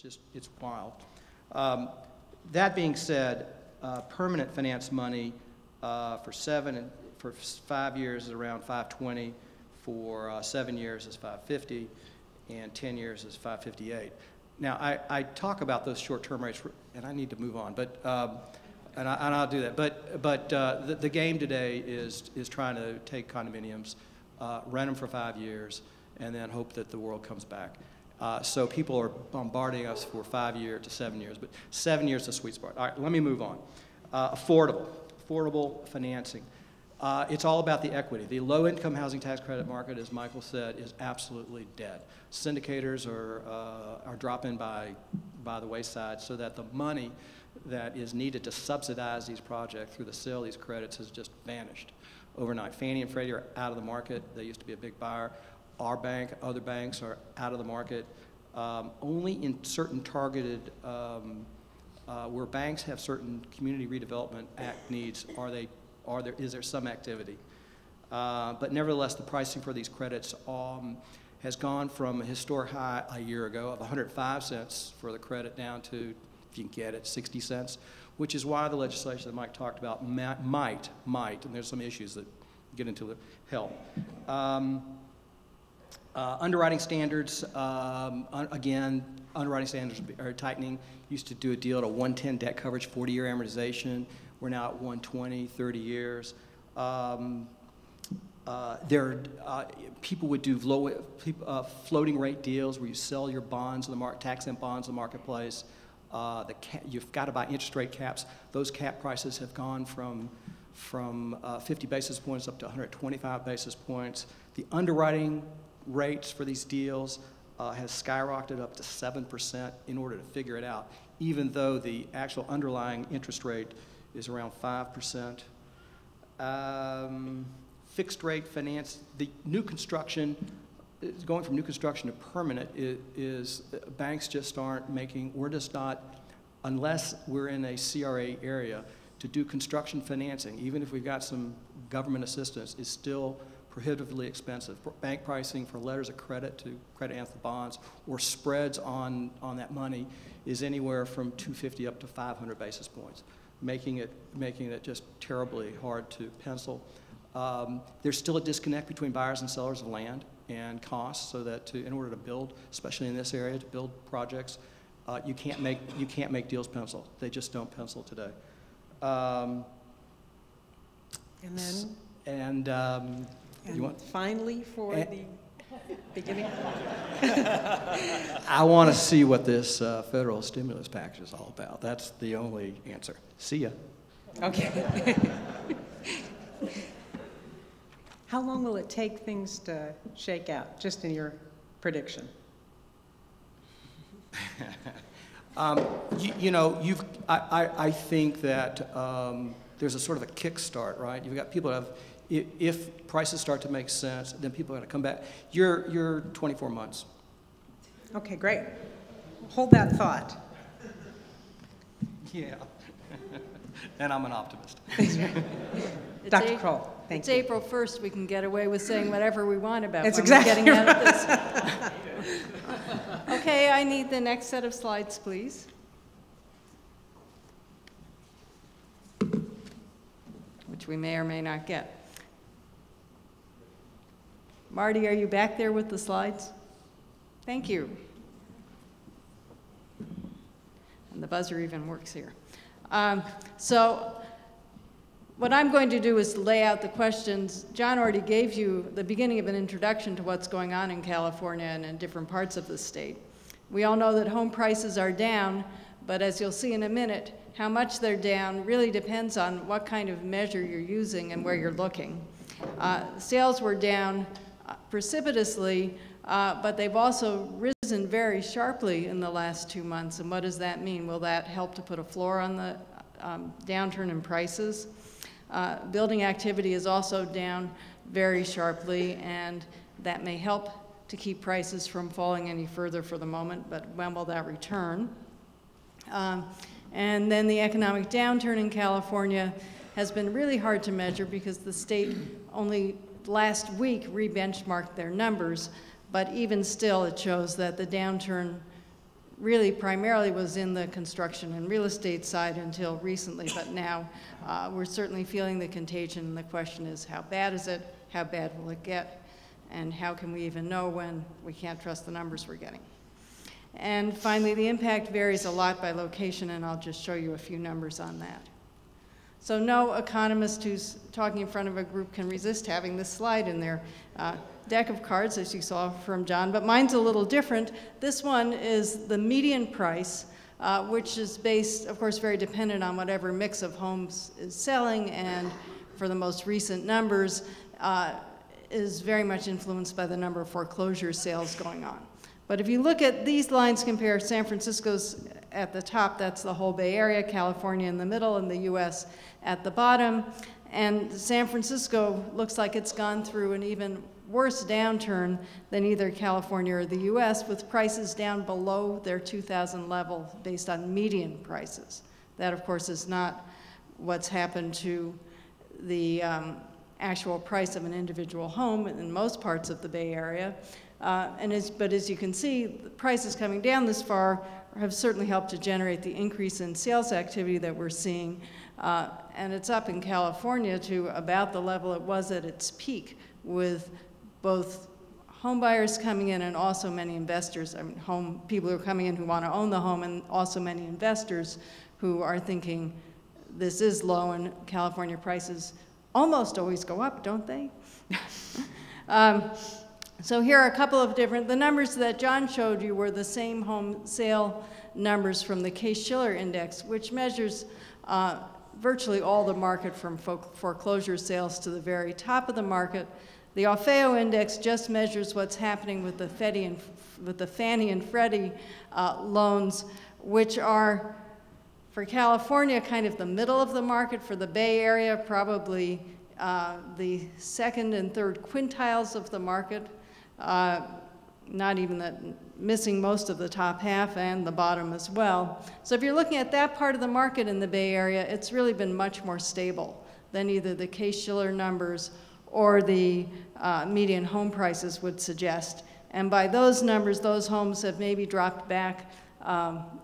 it's wild. That being said, permanent finance money for 5 years is around 520, for 7 years is 550, and 10 years is 558. Now, I talk about those short-term rates, and I need to move on, but and I'll do that. But the game today is trying to take condominiums, rent them for 5 years, and then hope that the world comes back. So people are bombarding us for 5 years to 7 years, but 7 years is the sweet spot. All right, let me move on. Affordable financing. It's all about the equity. The low-income housing tax credit market, as Michael said, is absolutely dead. Syndicators are dropping by the wayside, so that the money that is needed to subsidize these projects through the sale of these credits has just vanished overnight. Fannie and Freddie are out of the market. They used to be a big buyer. Our bank, other banks are out of the market. Only in certain targeted, where banks have certain Community Redevelopment Act needs, is there some activity. But nevertheless, the pricing for these credits has gone from a historic high a year ago of 105 cents for the credit down to, if you can get it, 60 cents, which is why the legislation that Mike talked about might, and there's some issues that get into the help. Underwriting standards, again, underwriting standards are tightening. Used to do a deal at a 110 debt coverage, 40-year amortization. We're now at 120, 30 years. People would do floating rate deals where you sell your bonds in the market, tax-exempt bonds in the marketplace. You've got to buy interest rate caps. Those cap prices have gone from 50 basis points up to 125 basis points. The underwriting rates for these deals has skyrocketed up to 7% in order to figure it out, even though the actual underlying interest rate is around 5%. Fixed rate finance, the new construction, going from new construction to permanent is banks just aren't making, we're just not, unless we're in a CRA area, to do construction financing, even if we've got some government assistance, is still prohibitively expensive. Bank pricing for letters of credit to credit the bonds or spreads on that money is anywhere from 250 up to 500 basis points, making it just terribly hard to pencil. There's still a disconnect between buyers and sellers of land and costs, so that in order to build, especially in this area, to build projects, you can't make deals pencil. They just don't pencil today. And then? You want? Finally, for the beginning? I want to see what this federal stimulus package is all about. That's the only answer. See ya. Okay. How long will it take things to shake out, just in your prediction? I think that there's a sort of a kickstart, right? You've got people that have, if prices start to make sense, then people are going to come back. You're 24 months. Okay, great. Hold that thought. Yeah. And I'm an optimist. Dr. Kroll, thank you. It's April 1st. We can get away with saying whatever we want about That's when exactly we're getting out of this. Okay, I need the next set of slides, please. Which we may or may not get. Marty, are you back there with the slides? Thank you. And the buzzer even works here. So what I'm going to do is lay out the questions. John already gave you the beginning of an introduction to what's going on in California and in different parts of the state. We all know that home prices are down, but as you'll see in a minute, how much they're down really depends on what kind of measure you're using and where you're looking. Sales were down precipitously, but they've also risen very sharply in the last 2 months. And what does that mean? Will that help to put a floor on the downturn in prices? Building activity is also down very sharply, and that may help to keep prices from falling any further for the moment, but when will that return? And then the economic downturn in California has been really hard to measure because the state only last week re-benchmarked their numbers, but even still it shows that the downturn really primarily was in the construction and real estate side until recently, but now we're certainly feeling the contagion, and the question is, how bad is it? How bad will it get? And how can we even know when we can't trust the numbers we're getting? And finally, the impact varies a lot by location, and I'll just show you a few numbers on that. So no economist who's talking in front of a group can resist having this slide in their deck of cards, as you saw from John, but mine's a little different. This one is the median price, which is based, of course, very dependent on whatever mix of homes is selling, and for the most recent numbers, is very much influenced by the number of foreclosure sales going on. But if you look at these lines, compare San Francisco's at the top, that's the whole Bay Area, California in the middle, and the US at the bottom. And San Francisco looks like it's gone through an even worse downturn than either California or the US, with prices down below their 2000 level based on median prices. That, of course, is not what's happened to the actual price of an individual home in most parts of the Bay Area. But as you can see, the prices coming down this far have certainly helped to generate the increase in sales activity that we're seeing. And it's up in California to about the level it was at its peak, with both home buyers coming in and also many investors, I mean, people who are coming in who want to own the home, and also many investors who are thinking this is low, and California prices almost always go up, don't they? So here are a couple of the numbers that John showed you were the same home sale numbers from the Case-Shiller Index, which measures virtually all the market from foreclosure sales to the very top of the market. The Orfeo Index just measures what's happening with the Fannie and Freddie loans, which are, for California, kind of the middle of the market. For the Bay Area, probably the second and third quintiles of the market. Not even that, missing most of the top half and the bottom as well. So if you're looking at that part of the market in the Bay Area, it's really been much more stable than either the Case-Shiller numbers or the median home prices would suggest. And by those numbers, those homes have maybe dropped back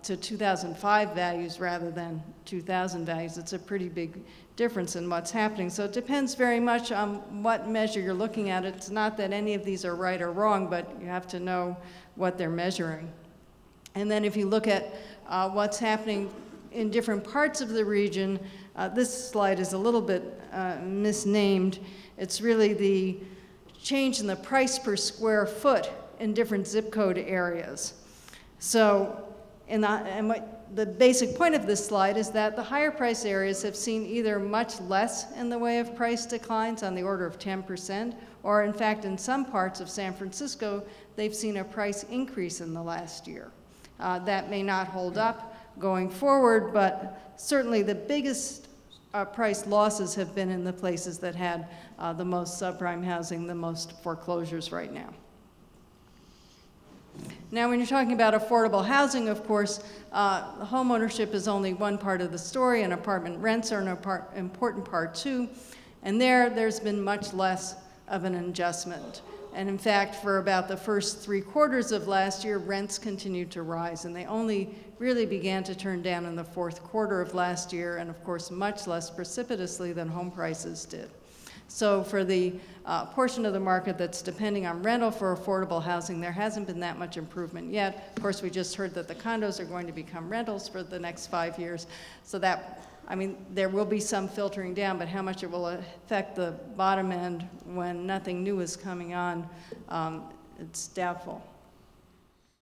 to 2005 values rather than 2000 values. It's a pretty big difference in what's happening. So it depends very much on what measure you're looking at. It's not that any of these are right or wrong, but you have to know what they're measuring. And then if you look at what's happening in different parts of the region, this slide is a little bit misnamed. It's really the change in the price per square foot in different zip code areas. So the basic point of this slide is that the higher price areas have seen either much less in the way of price declines, on the order of 10%, or in fact in some parts of San Francisco, they've seen a price increase in the last year. That may not hold up going forward, but certainly the biggest price losses have been in the places that had the most subprime housing, the most foreclosures right now. Now, when you're talking about affordable housing, of course, home ownership is only one part of the story, and apartment rents are an important part too. And there's been much less of an adjustment. And in fact, for about the first 3 quarters of last year, rents continued to rise, and they only really began to turn down in the 4th quarter of last year, and of course, much less precipitously than home prices did. So for the portion of the market that's depending on rental for affordable housing, there hasn't been that much improvement yet. Of course, we just heard that the condos are going to become rentals for the next 5 years. So that, I mean, there will be some filtering down, but how much it will affect the bottom end when nothing new is coming on, it's doubtful.